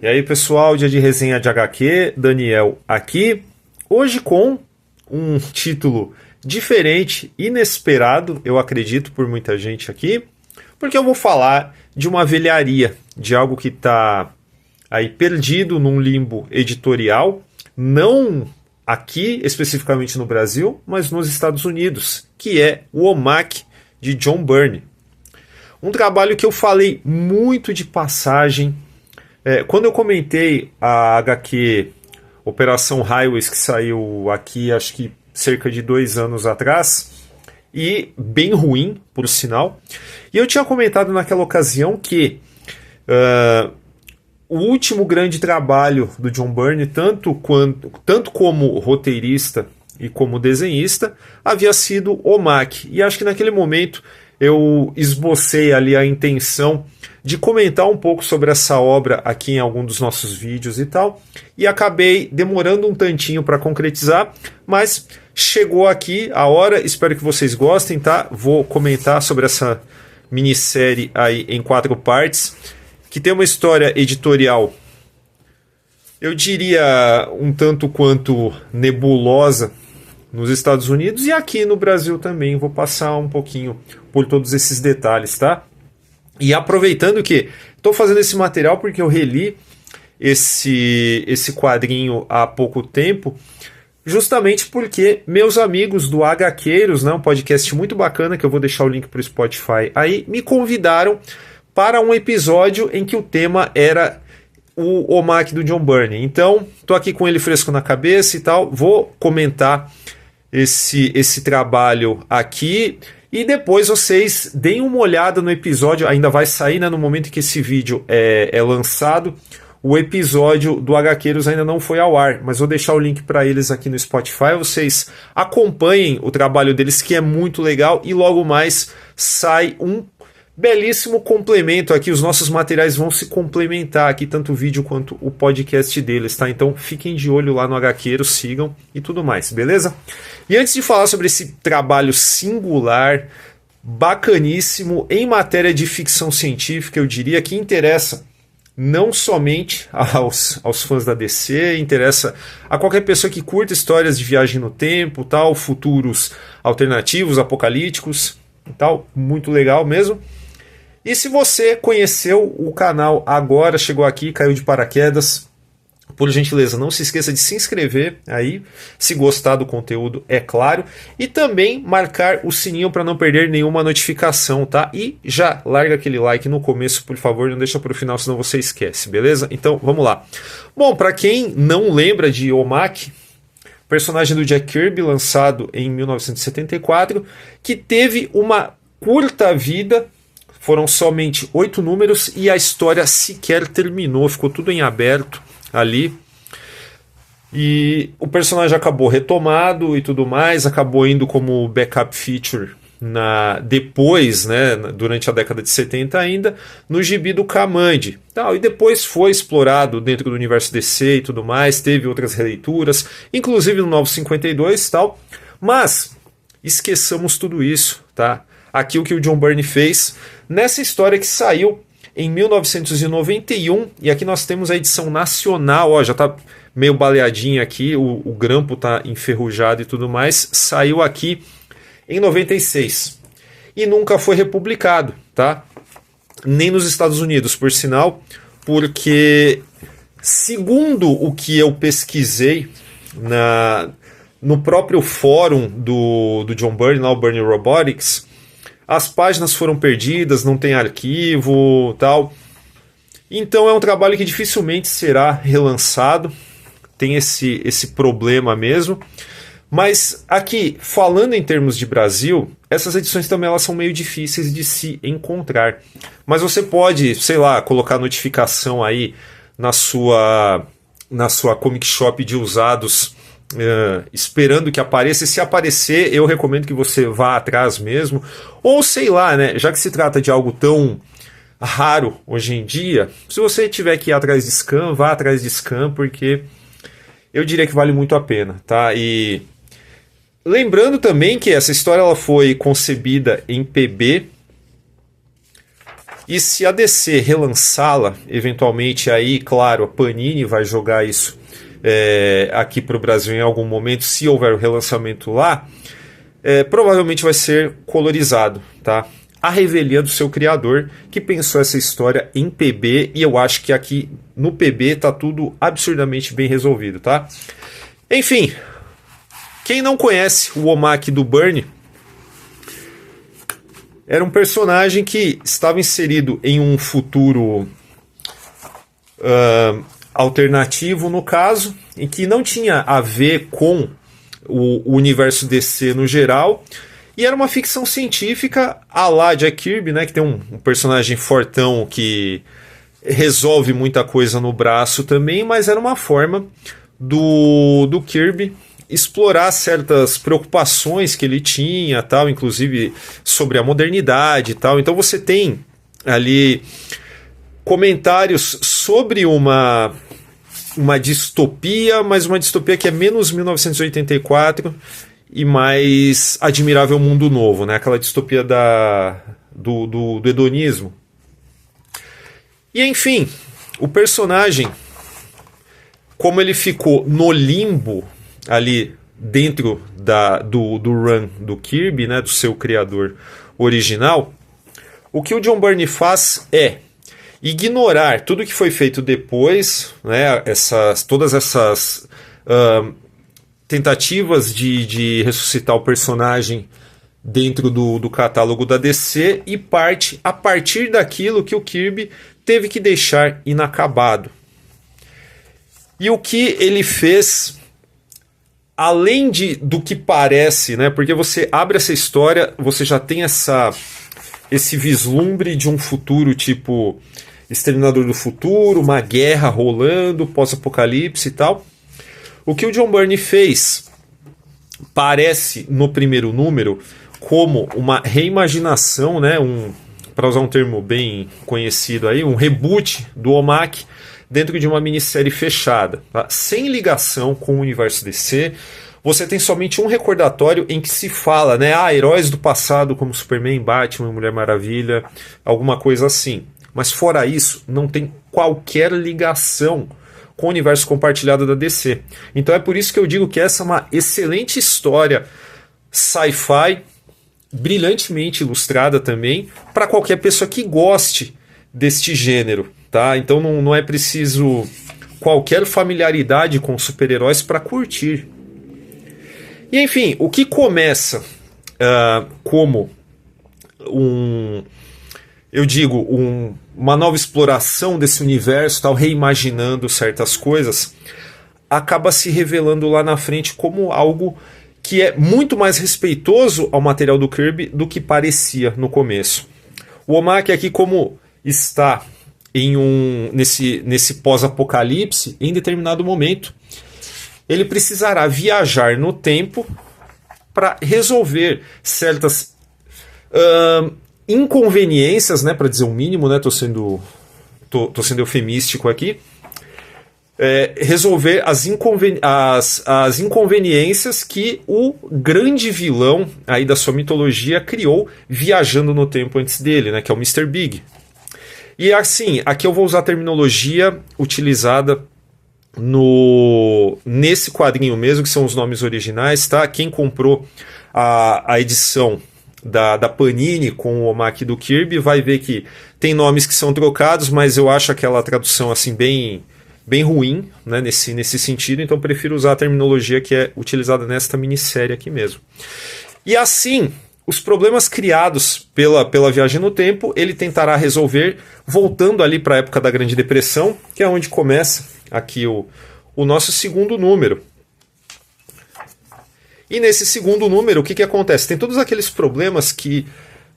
E aí pessoal, dia de resenha de HQ, Daniel aqui, hoje com um título diferente, inesperado, eu acredito por muita gente aqui, porque eu vou falar de uma velharia, de algo que está aí perdido num limbo editorial, não aqui especificamente no Brasil, mas nos Estados Unidos, que é o OMAC de John Byrne. Um trabalho que eu falei muito de passagem. Quando eu comentei a HQ Operação Highways, que saiu aqui acho que cerca de 2 anos atrás, e bem ruim, por sinal, e eu tinha comentado naquela ocasião que o último grande trabalho do John Byrne, tanto como roteirista e como desenhista, havia sido OMAC, e acho que naquele momento eu esbocei ali a intenção de comentar um pouco sobre essa obra aqui em algum dos nossos vídeos e tal, e acabei demorando um tantinho para concretizar, mas chegou aqui a hora, espero que vocês gostem, tá? Vou comentar sobre essa minissérie aí em 4 partes, que tem uma história editorial, eu diria um tanto quanto nebulosa nos Estados Unidos e aqui no Brasil também. Vou passar um pouquinho por todos esses detalhes, tá? E aproveitando que estou fazendo esse material porque eu reli esse quadrinho há pouco tempo, justamente porque meus amigos do HQueiros, né, um podcast muito bacana, que eu vou deixar o link para o Spotify aí, me convidaram para um episódio em que o tema era o OMAC do John Byrne. Então, estou aqui com ele fresco na cabeça e tal, vou comentar esse trabalho aqui, e depois vocês deem uma olhada no episódio, ainda vai sair, né, no momento em que esse vídeo é lançado, o episódio do HQueiros ainda não foi ao ar, mas vou deixar o link para eles aqui no Spotify, vocês acompanhem o trabalho deles, que é muito legal, e logo mais sai um belíssimo complemento aqui, os nossos materiais vão se complementar aqui, tanto o vídeo quanto o podcast deles, tá? Então fiquem de olho lá no HQueiros, sigam e tudo mais, beleza? E antes de falar sobre esse trabalho singular, bacaníssimo, em matéria de ficção científica, eu diria que interessa não somente aos fãs da DC, interessa a qualquer pessoa que curta histórias de viagem no tempo, tal, futuros alternativos, apocalípticos e tal, muito legal mesmo. E se você conheceu o canal agora, chegou aqui, caiu de paraquedas, por gentileza, não se esqueça de se inscrever aí, se gostar do conteúdo, é claro, e também marcar o sininho para não perder nenhuma notificação, tá? E já larga aquele like no começo, por favor, não deixa para o final, senão você esquece, beleza? Então, vamos lá. Bom, para quem não lembra de OMAC, personagem do Jack Kirby, lançado em 1974, que teve uma curta vida. Foram somente 8 números e a história sequer terminou, ficou tudo em aberto ali. E o personagem acabou retomado e tudo mais, acabou indo como backup feature depois, né, durante a década de 70 ainda, no gibi do Kamandi. E depois foi explorado dentro do universo DC e tudo mais, teve outras releituras, inclusive no Novo 52 e tal. Mas esqueçamos tudo isso, tá? Aqui o que o John Byrne fez nessa história que saiu em 1991, e aqui nós temos a edição nacional, ó, já tá meio baleadinha aqui, o grampo tá enferrujado e tudo mais, saiu aqui em 96 e nunca foi republicado, tá? Nem nos Estados Unidos, por sinal, porque segundo o que eu pesquisei no próprio fórum do John Byrne, lá o Byrne Robotics, as páginas foram perdidas, não tem arquivo, tal. Então é um trabalho que dificilmente será relançado, tem esse problema mesmo. Mas aqui, falando em termos de Brasil, essas edições também elas são meio difíceis de se encontrar. Mas você pode, sei lá, colocar notificação aí na sua comic shop de usados, esperando que apareça, e se aparecer eu recomendo que você vá atrás mesmo, ou sei lá, né, já que se trata de algo tão raro hoje em dia, se você tiver que ir atrás de scan, vá atrás de scan, porque eu diria que vale muito a pena, tá? E lembrando também que essa história ela foi concebida em PB, E se a DC relançá-la, eventualmente aí, claro, a Panini vai jogar isso aqui para o Brasil em algum momento, se houver o relançamento lá, provavelmente vai ser colorizado, tá? A revelia do seu criador, que pensou essa história em PB, e eu acho que aqui no PB tá tudo absurdamente bem resolvido, tá? Enfim, quem não conhece o Omaki do Burn, era um personagem que estava inserido em um futuro alternativo, no caso, em que não tinha a ver com o universo DC no geral, e era uma ficção científica à la Jack Kirby, né, que tem um personagem fortão que resolve muita coisa no braço também, mas era uma forma do Kirby explorar certas preocupações que ele tinha, tal, inclusive sobre a modernidade e tal. Então você tem ali comentários sobre uma distopia, mas uma distopia que é menos 1984 e mais Admirável Mundo Novo, né? Aquela distopia do hedonismo. E enfim, o personagem, como ele ficou no limbo ali dentro do run do Kirby, né, do seu criador original, o que o John Byrne faz é ignorar tudo que foi feito depois, né, todas essas tentativas de ressuscitar o personagem dentro do catálogo da DC, e parte a partir daquilo que o Kirby teve que deixar inacabado. E o que ele fez, além do que parece, né, porque você abre essa história, você já tem esse vislumbre de um futuro tipo Exterminador do Futuro, uma guerra rolando, pós-apocalipse e tal. O que o John Byrne fez parece, no primeiro número, como uma reimaginação, né, para usar um termo bem conhecido aí, um reboot do Omaki dentro de uma minissérie fechada, tá? Sem ligação com o universo DC. Você tem somente um recordatório em que se fala, né, heróis do passado como Superman, Batman, Mulher Maravilha, alguma coisa assim. Mas fora isso, não tem qualquer ligação com o universo compartilhado da DC. Então é por isso que eu digo que essa é uma excelente história sci-fi, brilhantemente ilustrada também, para qualquer pessoa que goste deste gênero, tá? Então não é preciso qualquer familiaridade com super-heróis para curtir. E enfim, o que começa como uma nova exploração desse universo, tal, reimaginando certas coisas, acaba se revelando lá na frente como algo que é muito mais respeitoso ao material do Kirby do que parecia no começo. O Omaki aqui, como está nesse pós-apocalipse, em determinado momento, ele precisará viajar no tempo para resolver certas inconveniências, né, para dizer o mínimo, né, tô sendo eufemístico aqui, resolver as inconveniências que o grande vilão aí da sua mitologia criou viajando no tempo antes dele, né, que é o Mr. Big. E assim, aqui eu vou usar a terminologia utilizada nesse quadrinho mesmo, que são os nomes originais, tá? Quem comprou a edição da Panini com o Omaki do Kirby vai ver que tem nomes que são trocados, mas eu acho aquela tradução assim bem ruim, né, nesse sentido, então prefiro usar a terminologia que é utilizada nesta minissérie aqui mesmo. E assim, os problemas criados pela viagem no tempo, ele tentará resolver voltando ali para a época da Grande Depressão, que é onde começa aqui o nosso segundo número. E nesse segundo número, o que acontece? Tem todos aqueles problemas que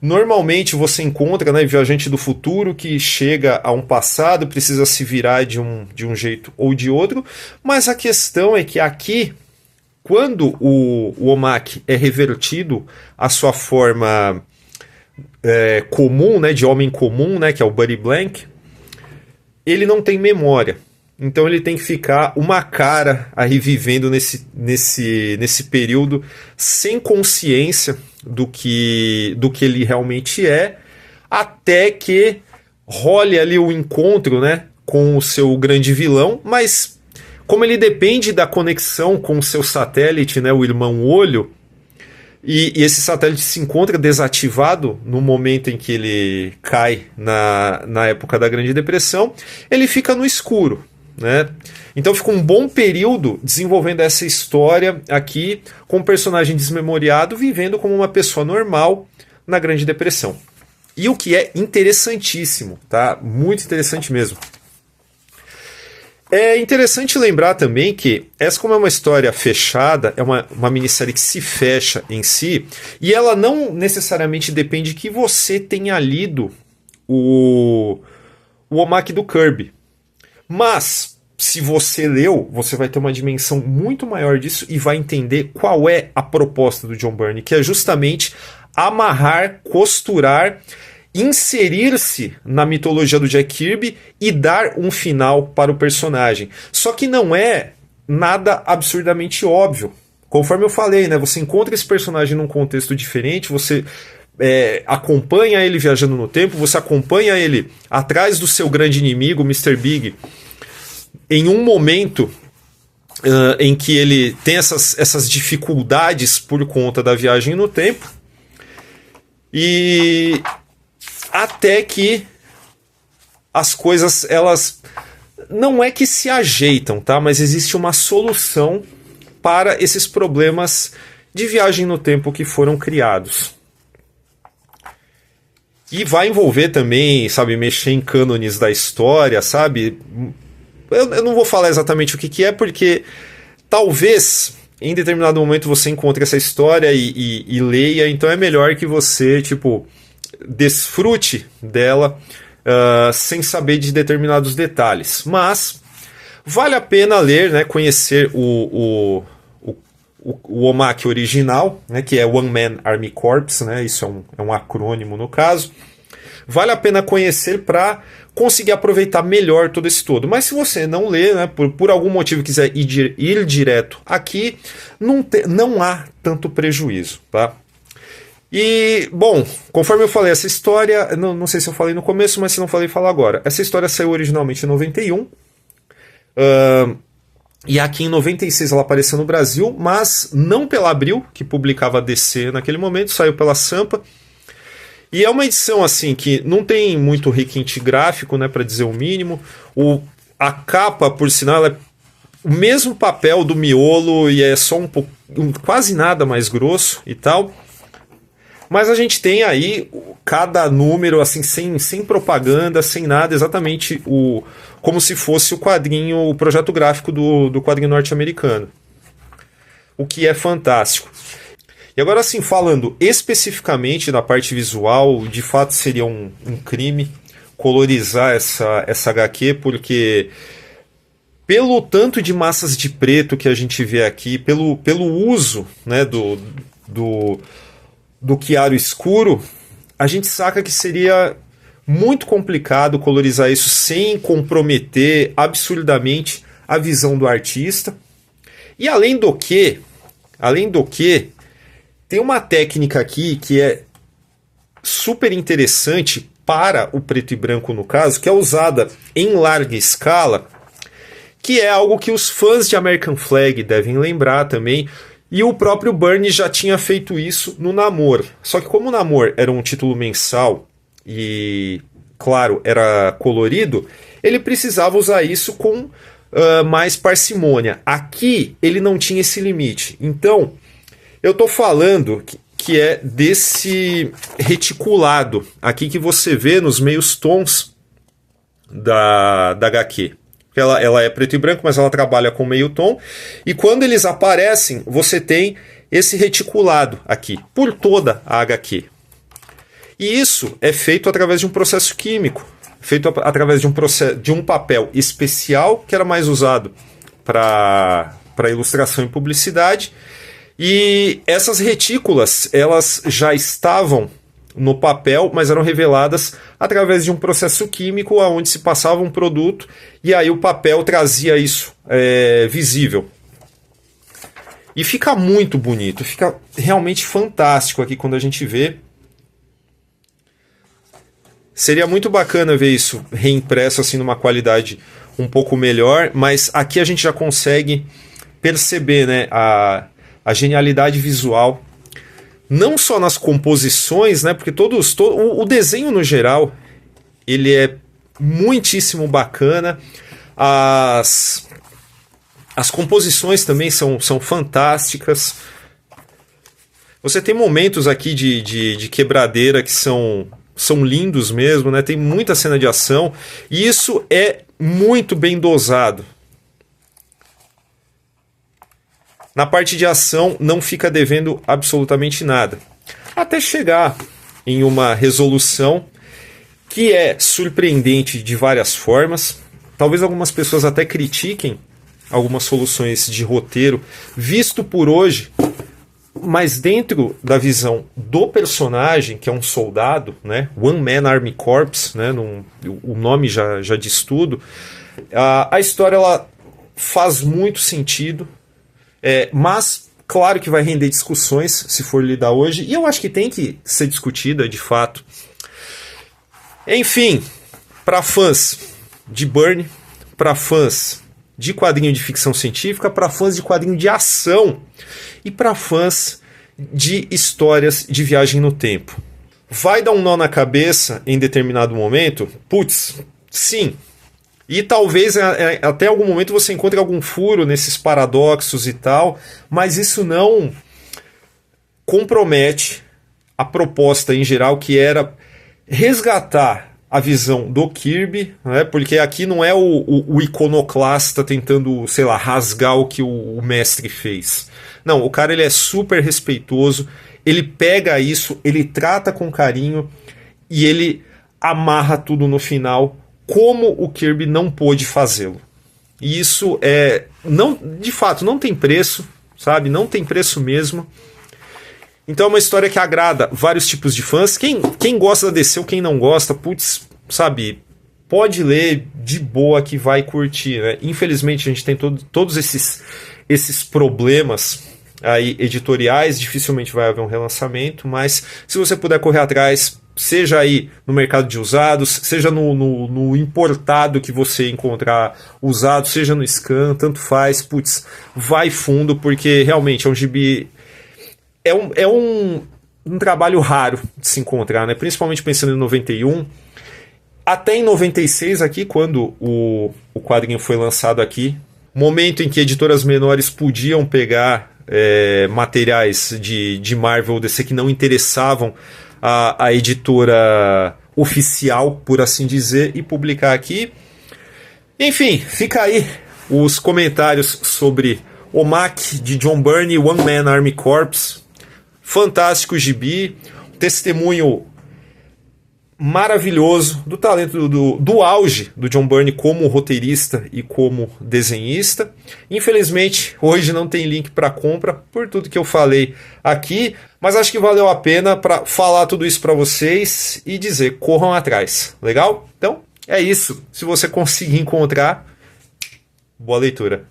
normalmente você encontra, né, viajante do futuro que chega a um passado, precisa se virar de um jeito ou de outro, mas a questão é que aqui, quando o Omaki é revertido à sua forma comum, né, de homem comum, né, que é o Buddy Blank, ele não tem memória. Então ele tem que ficar uma cara aí vivendo nesse período sem consciência do que ele realmente é, até que role ali o encontro, né, com o seu grande vilão, mas como ele depende da conexão com o seu satélite, né, o irmão Olho, e esse satélite se encontra desativado no momento em que ele cai na época da Grande Depressão, ele fica no escuro, né? Então fica um bom período desenvolvendo essa história aqui com o personagem desmemoriado vivendo como uma pessoa normal na Grande Depressão. E o que é interessantíssimo, tá? Muito interessante mesmo. É interessante lembrar também que essa, como é uma história fechada, é uma minissérie que se fecha em si, e ela não necessariamente depende que você tenha lido o Omake do Kirby. Mas, se você leu, você vai ter uma dimensão muito maior disso e vai entender qual é a proposta do John Byrne, que é justamente amarrar, costurar, inserir-se na mitologia do Jack Kirby e dar um final para o personagem. Só que não é nada absurdamente óbvio. Conforme eu falei, né, você encontra esse personagem num contexto diferente, você acompanha ele viajando no tempo, você acompanha ele atrás do seu grande inimigo, Mr. Big, em um momento em que ele tem essas dificuldades por conta da viagem no tempo, e até que as coisas, elas não é que se ajeitam, tá? Mas existe uma solução para esses problemas de viagem no tempo que foram criados. E vai envolver também, sabe, mexer em cânones da história, sabe? Eu não vou falar exatamente o que é, porque talvez em determinado momento você encontre essa história e leia, então é melhor que você, tipo, desfrute dela sem saber de determinados detalhes. Mas vale a pena ler, né, conhecer o Omake original, né, que é One Man Army Corps, né, isso é um acrônimo no caso. Vale a pena conhecer para conseguir aproveitar melhor todo esse todo. Mas se você não lê, né, por algum motivo quiser ir direto aqui, não há tanto prejuízo, tá? E, bom, conforme eu falei, essa história, não sei se eu falei no começo, mas se não falei, falo agora. Essa história saiu originalmente em 91, e aqui em 96 ela apareceu no Brasil, mas não pela Abril, que publicava a DC naquele momento, saiu pela Sampa. E é uma edição assim que não tem muito requinte gráfico, né, para dizer o mínimo. A capa, por sinal, é o mesmo papel do miolo e é só quase nada mais grosso e tal. Mas a gente tem aí cada número assim sem propaganda, sem nada, exatamente como se fosse o projeto gráfico do quadrinho norte-americano. O que é fantástico. E agora, assim, falando especificamente da parte visual, de fato seria um crime colorizar essa HQ, porque pelo tanto de massas de preto que a gente vê aqui, pelo uso, né, do chiaro escuro, a gente saca que seria muito complicado colorizar isso sem comprometer absurdamente a visão do artista. E além do que, tem uma técnica aqui que é super interessante para o preto e branco no caso, que é usada em larga escala, que é algo que os fãs de American Flag devem lembrar também, e o próprio Byrne já tinha feito isso no Namor. Só que como o Namor era um título mensal e, claro, era colorido, ele precisava usar isso com mais parcimônia. Aqui ele não tinha esse limite. Então, eu estou falando que é desse reticulado aqui que você vê nos meios tons da HQ. Ela é preto e branco, mas ela trabalha com meio tom. E quando eles aparecem, você tem esse reticulado aqui, por toda a HQ. E isso é feito através de um processo químico, feito através de um papel especial, que era mais usado para ilustração e publicidade. E essas retículas, elas já estavam no papel, mas eram reveladas através de um processo químico onde se passava um produto e aí o papel trazia isso visível. E fica muito bonito, fica realmente fantástico aqui quando a gente vê. Seria muito bacana ver isso reimpresso assim numa qualidade um pouco melhor, mas aqui a gente já consegue perceber, né, a genialidade visual, não só nas composições, né, porque o desenho no geral, ele é muitíssimo bacana, as composições também são fantásticas. Você tem momentos aqui de quebradeira que são lindos mesmo, né? Tem muita cena de ação e isso é muito bem dosado. Na parte de ação não fica devendo absolutamente nada, até chegar em uma resolução que é surpreendente de várias formas. Talvez algumas pessoas até critiquem algumas soluções de roteiro visto por hoje, mas dentro da visão do personagem, que é um soldado, né, One Man Army Corps, né, o nome já diz tudo, a história ela faz muito sentido, mas claro que vai render discussões se for lidar hoje, e eu acho que tem que ser discutida de fato. Enfim, para fãs de Burn, para fãs de quadrinho de ficção científica, para fãs de quadrinho de ação e para fãs de histórias de viagem no tempo. Vai dar um nó na cabeça em determinado momento? Putz, sim. E talvez até algum momento você encontre algum furo nesses paradoxos e tal, mas isso não compromete a proposta em geral, que era resgatar a visão do Kirby, né? Porque aqui não é o iconoclasta tentando, sei lá, rasgar o que o mestre fez. Não, o cara ele é super respeitoso, ele pega isso, ele trata com carinho e ele amarra tudo no final como o Kirby não pôde fazê-lo. E isso não, de fato, não tem preço, sabe? Não tem preço mesmo. Então é uma história que agrada vários tipos de fãs. Quem gosta da DC ou quem não gosta, putz, sabe, pode ler de boa que vai curtir, né? Infelizmente a gente tem todos esses problemas aí editoriais, dificilmente vai haver um relançamento, mas se você puder correr atrás, seja aí no mercado de usados, seja no importado que você encontrar usado, seja no scan, tanto faz, putz, vai fundo, porque realmente é um gibi... É um trabalho raro de se encontrar, né? Principalmente pensando em 91. Até em 96 aqui, quando o quadrinho foi lançado aqui, momento em que editoras menores podiam pegar materiais de Marvel ou DC que não interessavam a editora oficial, por assim dizer, e publicar aqui. Enfim, fica aí os comentários sobre OMAC de John Byrne, One Man Army Corps. Fantástico gibi, testemunho maravilhoso do talento do auge do John Byrne como roteirista e como desenhista. Infelizmente, hoje não tem link para compra por tudo que eu falei aqui, mas acho que valeu a pena para falar tudo isso para vocês e dizer, corram atrás. Legal? Então, é isso. Se você conseguir encontrar, boa leitura.